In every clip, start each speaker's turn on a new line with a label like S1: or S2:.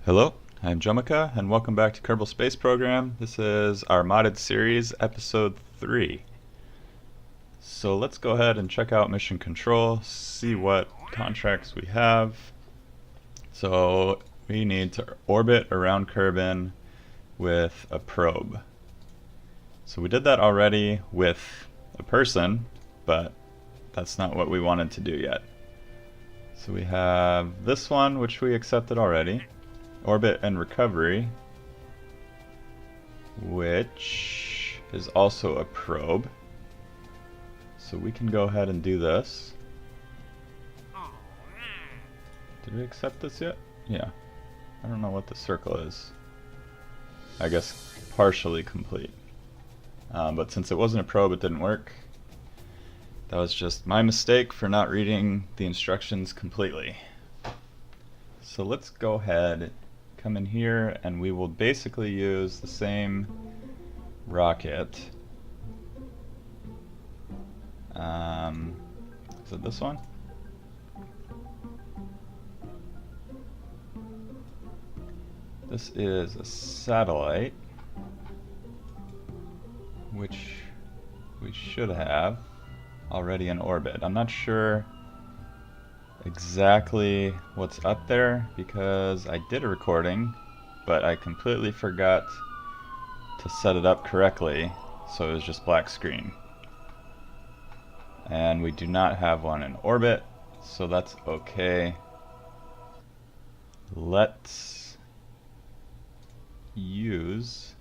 S1: Hello, I'm Jomika, and welcome back to Kerbal Space Program. This is our modded series, episode 3. So let's go ahead and check out mission control, see what contracts we have. So we need to orbit around Kerbin with a probe. So we did that already with a person, but that's not what we wanted to do yet. So we have this one, which we accepted already. Orbit and recovery, which is also a probe. So we can go ahead and do this. Did we accept this yet? Yeah. I don't know what the circle is. I guess partially complete. But since it wasn't a probe, it didn't work. That was just my mistake for not reading the instructions completely. So let's go ahead, come in here, and we will basically use the same rocket. Is it this one? This is a satellite, which we should have already in orbit. I'm not sure exactly what's up there because I did a recording, but I completely forgot to set it up correctly, so it was just black screen. And we do not have one in orbit, so that's okay. Let's use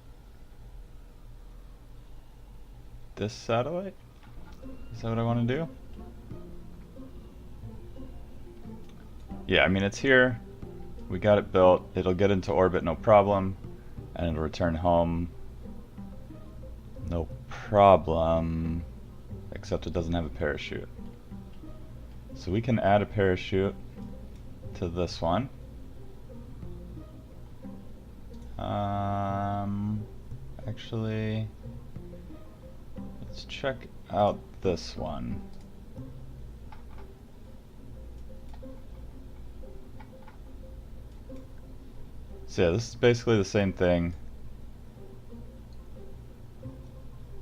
S1: this satellite. Is that what I want to do? Yeah, I mean, it's here. We got it built. It'll get into orbit no problem, and it'll return home no problem, except it doesn't have a parachute. So we can add a parachute to this one. Actually, let's check out this one. So yeah, this is basically the same thing.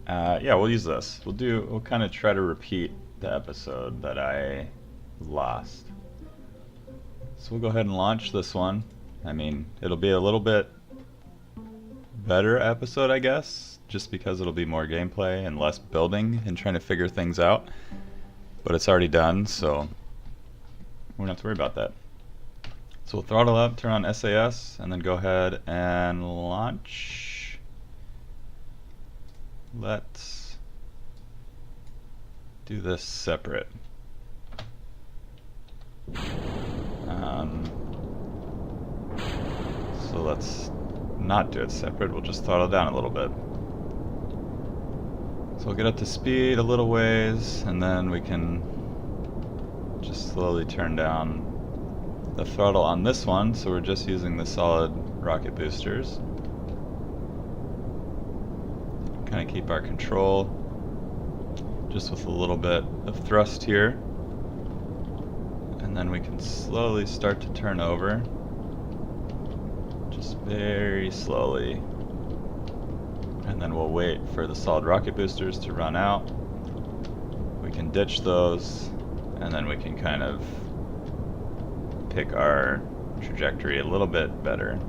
S1: Yeah, we'll use this. We'll kind of try to repeat the episode that I lost. So we'll go ahead and launch this one. I mean, it'll be a little bit better episode, I guess, just because it'll be more gameplay and less building and trying to figure things out. But it's already done, so we don't have to worry about that. So we'll throttle up, turn on SAS, and then go ahead and launch. Let's do this separate. So let's not do it separate, we'll just throttle down a little bit. So we'll get up to speed a little ways, and then we can just slowly turn down the throttle on this one, so we're just using the solid rocket boosters. Kind of keep our control just with a little bit of thrust here, and then we can slowly start to turn over, just very slowly, and then we'll wait for the solid rocket boosters to run out. We can ditch those, and then we can kind of pick our trajectory a little bit better.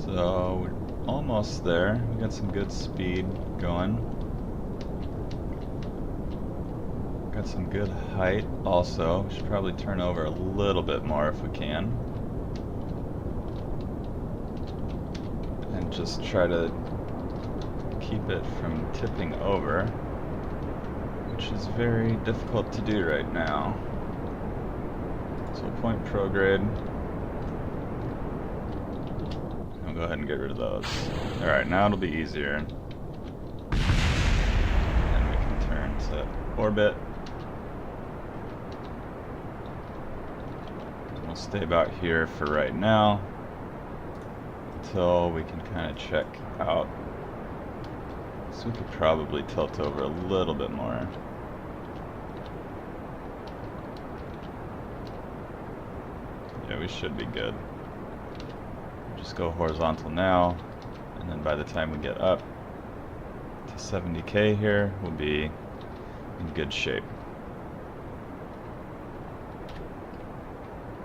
S1: So we're almost there. We got some good speed going. Got some good height also. We should probably turn over a little bit more if we can. And just try to keep it from tipping over, which is very difficult to do right now. So we'll point prograde. I'll go ahead and get rid of those. Alright, now it'll be easier. And we can turn to orbit. We'll stay about here for right now until we can kind of check out So we could probably tilt over a little bit more. Yeah, we should be good. Just go horizontal now, and then by the time we get up to 70K here, we'll be in good shape.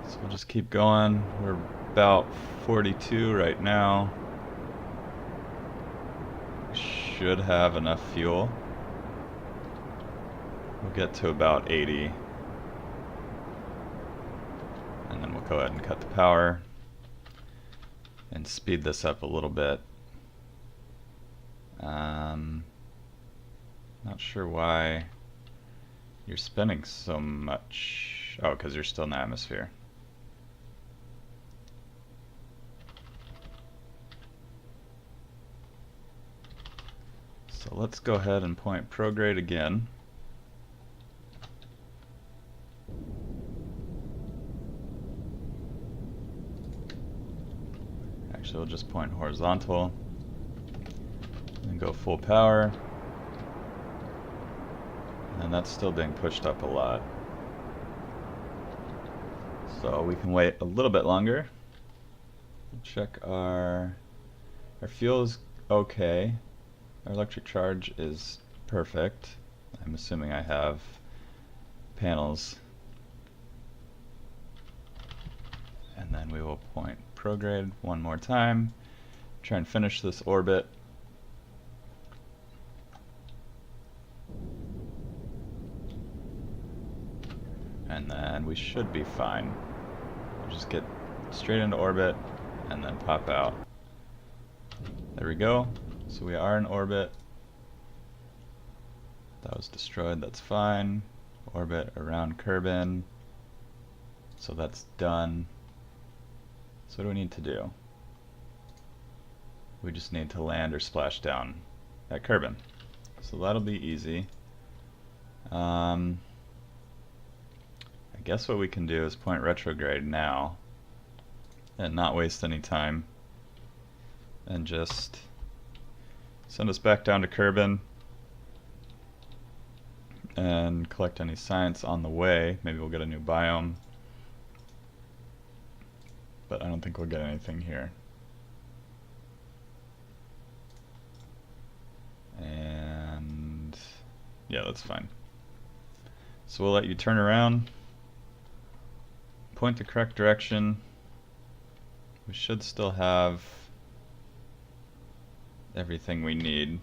S1: So we'll just keep going. We're about 42 right now. We should have enough fuel. We'll get to about 80. And then we'll go ahead and cut the power and speed this up a little bit. Not sure why you're spinning so much. Oh, because you're still in the atmosphere. So let's go ahead and point prograde again. Actually, we'll just point horizontal and go full power. And that's still being pushed up a lot. So we can wait a little bit longer. We'll check our fuel is okay. Our electric charge is perfect. I'm assuming I have panels. And then we will point prograde one more time. Try and finish this orbit. And then we should be fine. We'll just get straight into orbit and then pop out. There we go. So we are in orbit. That was destroyed, that's fine. Orbit around Kerbal. So that's done. So what do we need to do? We just need to land or splash down at Kerbal. So that'll be easy. I guess what we can do is point retrograde now and not waste any time and just send us back down to Kerbal and collect any science on the way. Maybe we'll get a new biome, but I don't think we'll get anything here. And yeah, that's fine. So we'll let you turn around, point the correct direction. We should still have everything we need.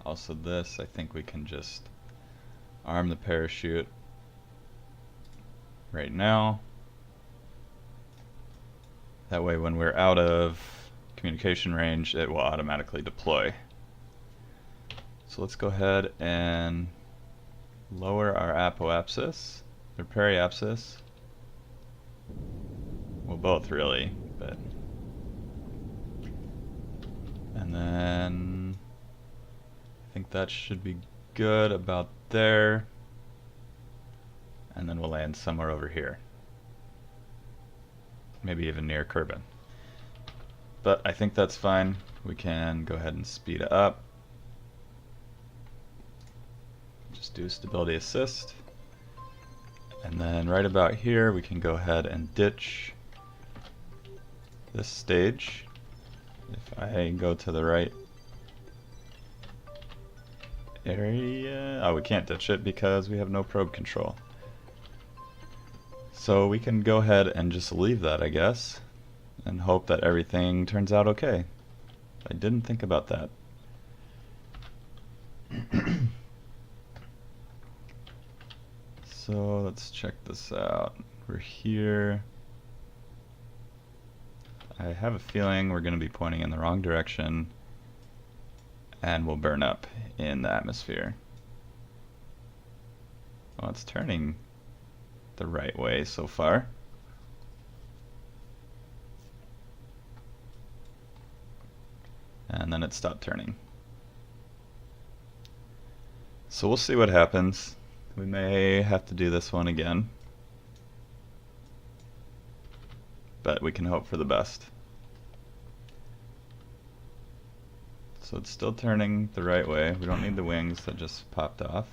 S1: Also this, I think we can just arm the parachute right now. That way when we're out of communication range, it will automatically deploy. So let's go ahead and lower our apoapsis, or periapsis. Well, both really, but. And then I think that should be good about there. And then we'll land somewhere over here. Maybe even near Kerbal. But I think that's fine. We can go ahead and speed it up. Just do stability assist. And then right about here we can go ahead and ditch this stage. If I go to the right area, oh, we can't ditch it because we have no probe control. So we can go ahead and just leave that, I guess, and hope that everything turns out okay. I didn't think about that. So let's check this out. We're here. I have a feeling we're going to be pointing in the wrong direction and we'll burn up in the atmosphere. Well, it's turning the right way so far. And then it stopped turning. So we'll see what happens. We may have to do this one again, but we can hope for the best. So it's still turning the right way. We don't need the wings that just popped off.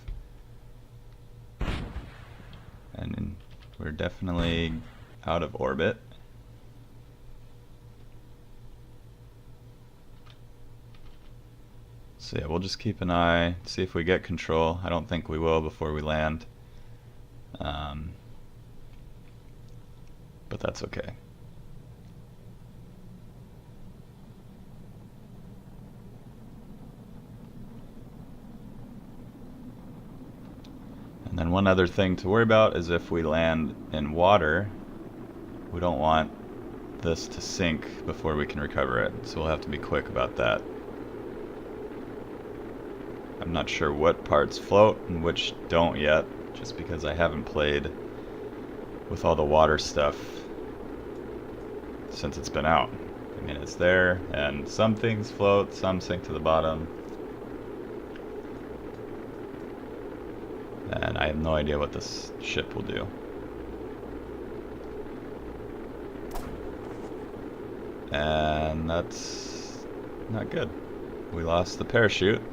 S1: And we're definitely out of orbit. So yeah, we'll just keep an eye, see if we get control. I don't think we will before we land. But that's okay. And then one other thing to worry about is if we land in water, we don't want this to sink before we can recover it. So we'll have to be quick about that. I'm not sure what parts float and which don't yet, just because I haven't played with all the water stuff since it's been out. I mean, it's there, and some things float, some sink to the bottom. And I have no idea what this ship will do. And that's not good. We lost the parachute.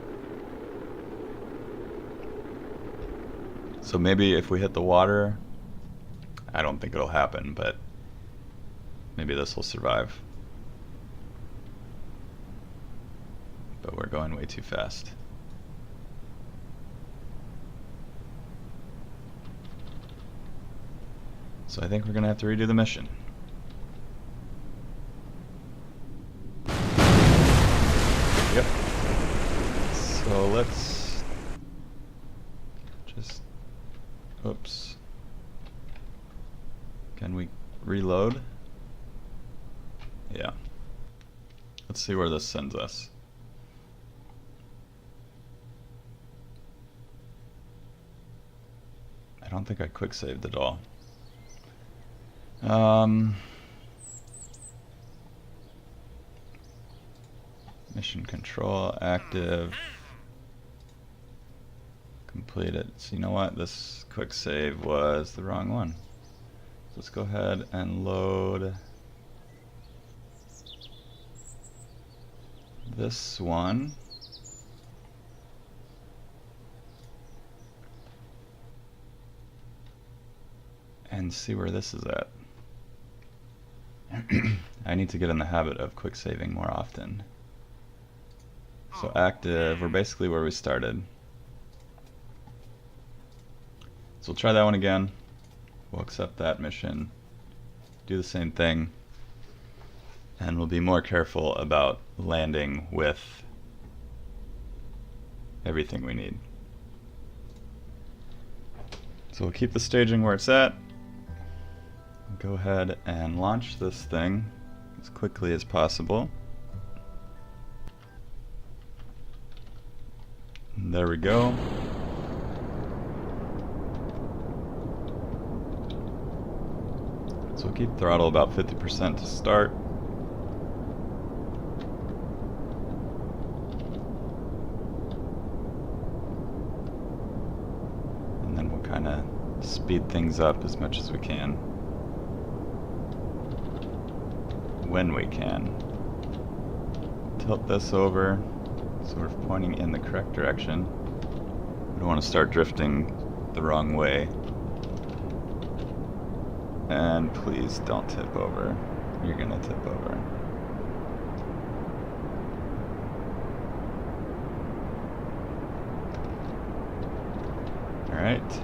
S1: So maybe if we hit the water, I don't think it'll happen, but maybe this will survive. But we're going way too fast. So I think we're gonna have to redo the mission. Yep. So let's just, oops. Can we reload? Yeah. Let's see where this sends us. I don't think I quick saved at all. Mission control active. Completed. So you know what? This quick save was the wrong one. So let's go ahead and load this one. And see where this is at. I need to get in the habit of quick saving more often. So active, we're basically where we started. So we'll try that one again. We'll accept that mission, do the same thing, and we'll be more careful about landing with everything we need. So we'll keep the staging where it's at. Go ahead and launch this thing as quickly as possible. And there we go. So we'll keep throttle about 50% to start. And then we'll kind of speed things up as much as we can. When we can. Tilt this over so we're pointing in the correct direction. We don't want to start drifting the wrong way. And please don't tip over. You're gonna tip over. Alright,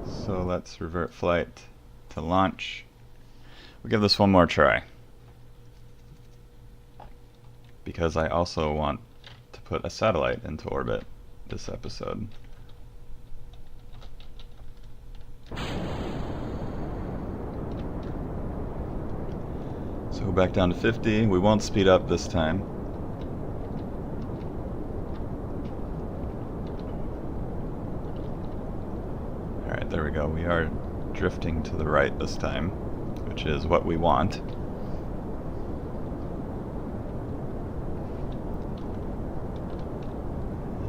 S1: so let's revert flight to launch. We'll give this one more try, because I also want to put a satellite into orbit this episode. So go back down to 50. We won't speed up this time. Alright, there we go. We are drifting to the right this time, which is what we want.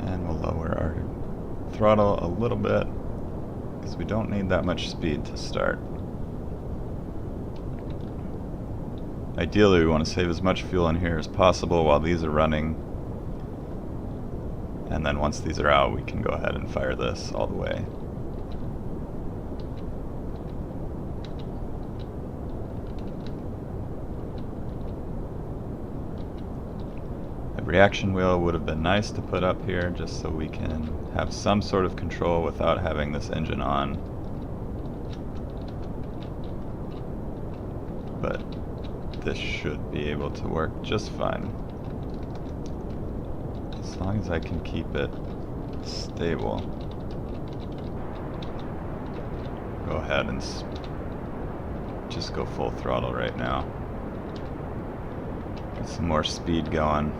S1: And we'll lower our throttle a little bit, because we don't need that much speed to start. Ideally, we want to save as much fuel in here as possible while these are running, And then once these are out, we can go ahead and fire this all the way. The reaction wheel would have been nice to put up here just so we can have some sort of control without having this engine on. But this should be able to work just fine. As long as I can keep it stable. Go ahead and just go full throttle right now. Get some more speed going.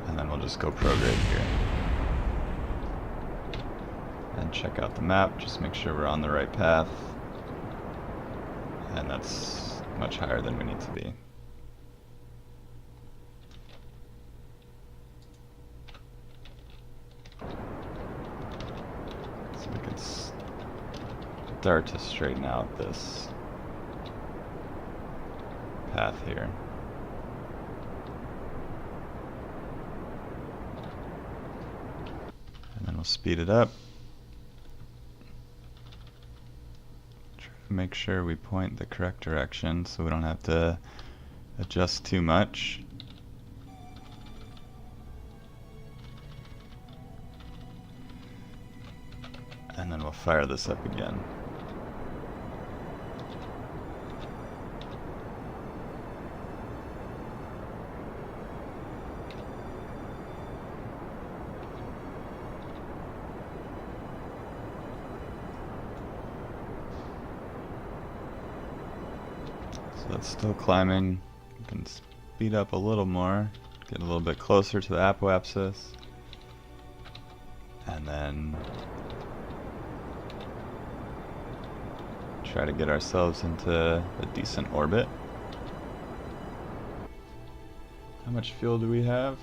S1: And then we'll just go prograde here. And check out the map, just make sure we're on the right path. And that's much higher than we need to be. So we can start to straighten out this path here. And then we'll speed it up. Make sure we point the correct direction so we don't have to adjust too much. And then we'll fire this up again. So that's still climbing. We can speed up a little more, get a little bit closer to the apoapsis, and then try to get ourselves into a decent orbit. How much fuel do we have?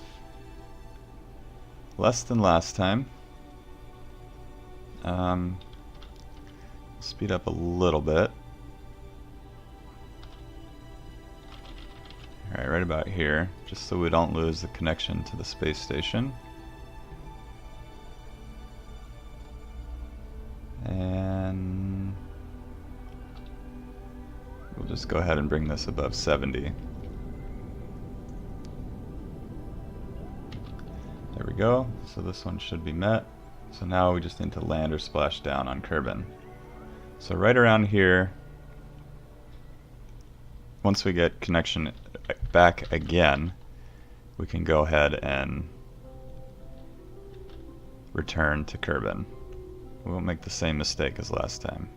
S1: Less than last time. Speed up a little bit. Alright, right about here, just so we don't lose the connection to the space station. And we'll just go ahead and bring this above 70. There we go, so this one should be met. So now we just need to land or splash down on Kerbal. So right around here, once we get connection back again, we can go ahead and return to Kerbal. We won't make the same mistake as last time.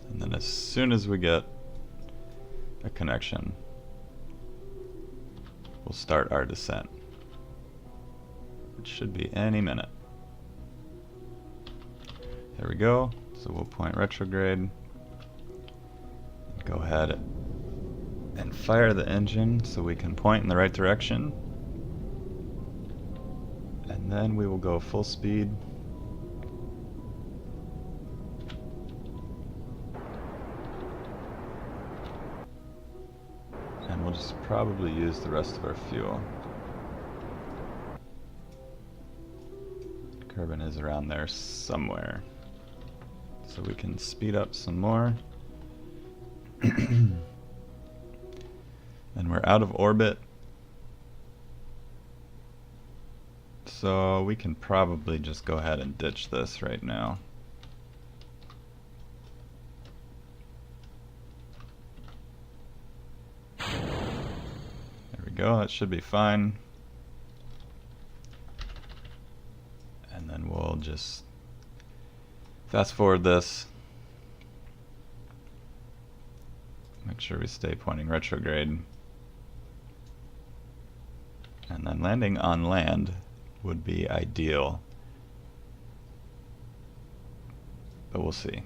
S1: And then as soon as we get a connection, we'll start our descent, which should be any minute. There we go. So we'll point retrograde. Go ahead and fire the engine so we can point in the right direction. And then we will go full speed. And we'll just probably use the rest of our fuel. Kerbal is around there somewhere. So we can speed up some more. And we're out of orbit. So we can probably just go ahead and ditch this right now. There we go, that should be fine. And then we'll just fast forward this. Make sure we stay pointing retrograde. And then landing on land would be ideal. But we'll see.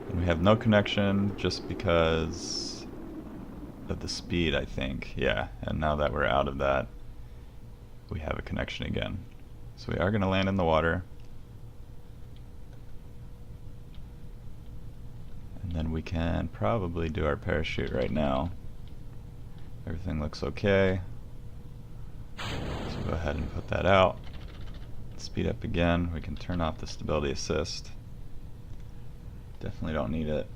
S1: And we have no connection just because of the speed, I think. Yeah, and now that we're out of that, we have a connection again. So we are going to land in the water. And then we can probably do our parachute right now. Everything looks okay. So go ahead and put that out. Speed up again. We can turn off the stability assist. Definitely don't need it.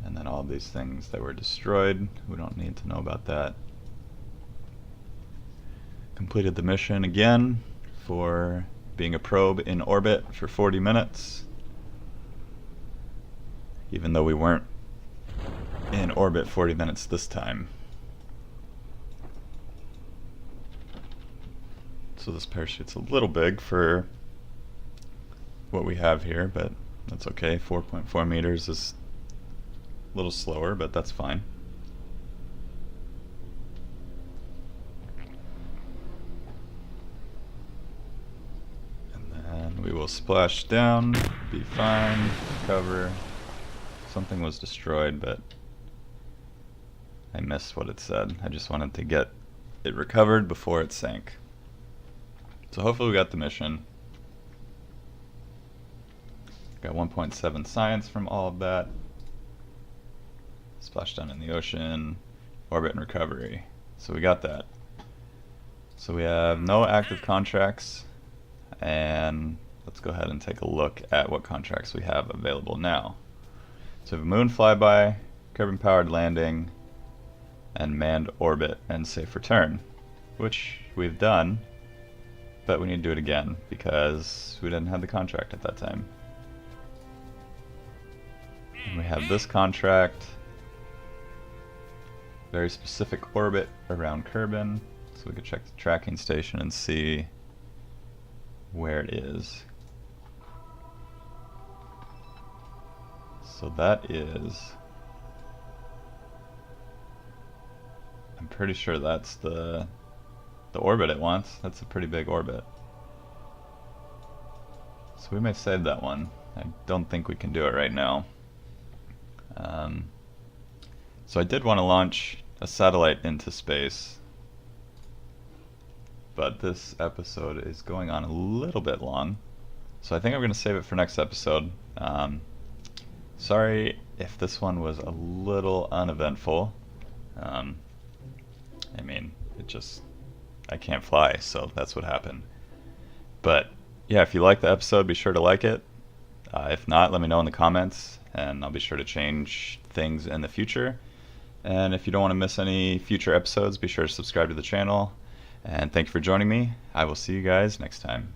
S1: And then all these things that were destroyed, we don't need to know about that. Completed the mission again for being a probe in orbit for 40 minutes. Even though we weren't in orbit 40 minutes this time. So this parachute's a little big for what we have here, but that's okay. 4.4 meters is a little slower, but that's fine. And then we will splash down, be fine, recover. Something was destroyed, but I missed what it said. I just wanted to get it recovered before it sank. So hopefully we got the mission. Got 1.7 science from all of that. Splash down in the ocean, orbit and recovery. So we got that. So we have no active contracts, and let's go ahead and take a look at what contracts we have available now. So we have a moon flyby, Kerbal-powered landing, and manned orbit and safe return, which we've done, but we need to do it again because we didn't have the contract at that time. And we have this contract, very specific orbit around Kerbal, so we could check the tracking station and see where it is. So that is, I'm pretty sure that's the orbit it wants. That's a pretty big orbit. So we may save that one. I don't think we can do it right now. So I did want to launch a satellite into space, but this episode is going on a little bit long, so I think I'm going to save it for next episode. Sorry if this one was a little uneventful. I mean, I can't fly, so that's what happened. But yeah, if you like the episode, be sure to like it. If not, let me know in the comments, and I'll be sure to change things in the future. And if you don't want to miss any future episodes, be sure to subscribe to the channel. And thank you for joining me. I will see you guys next time.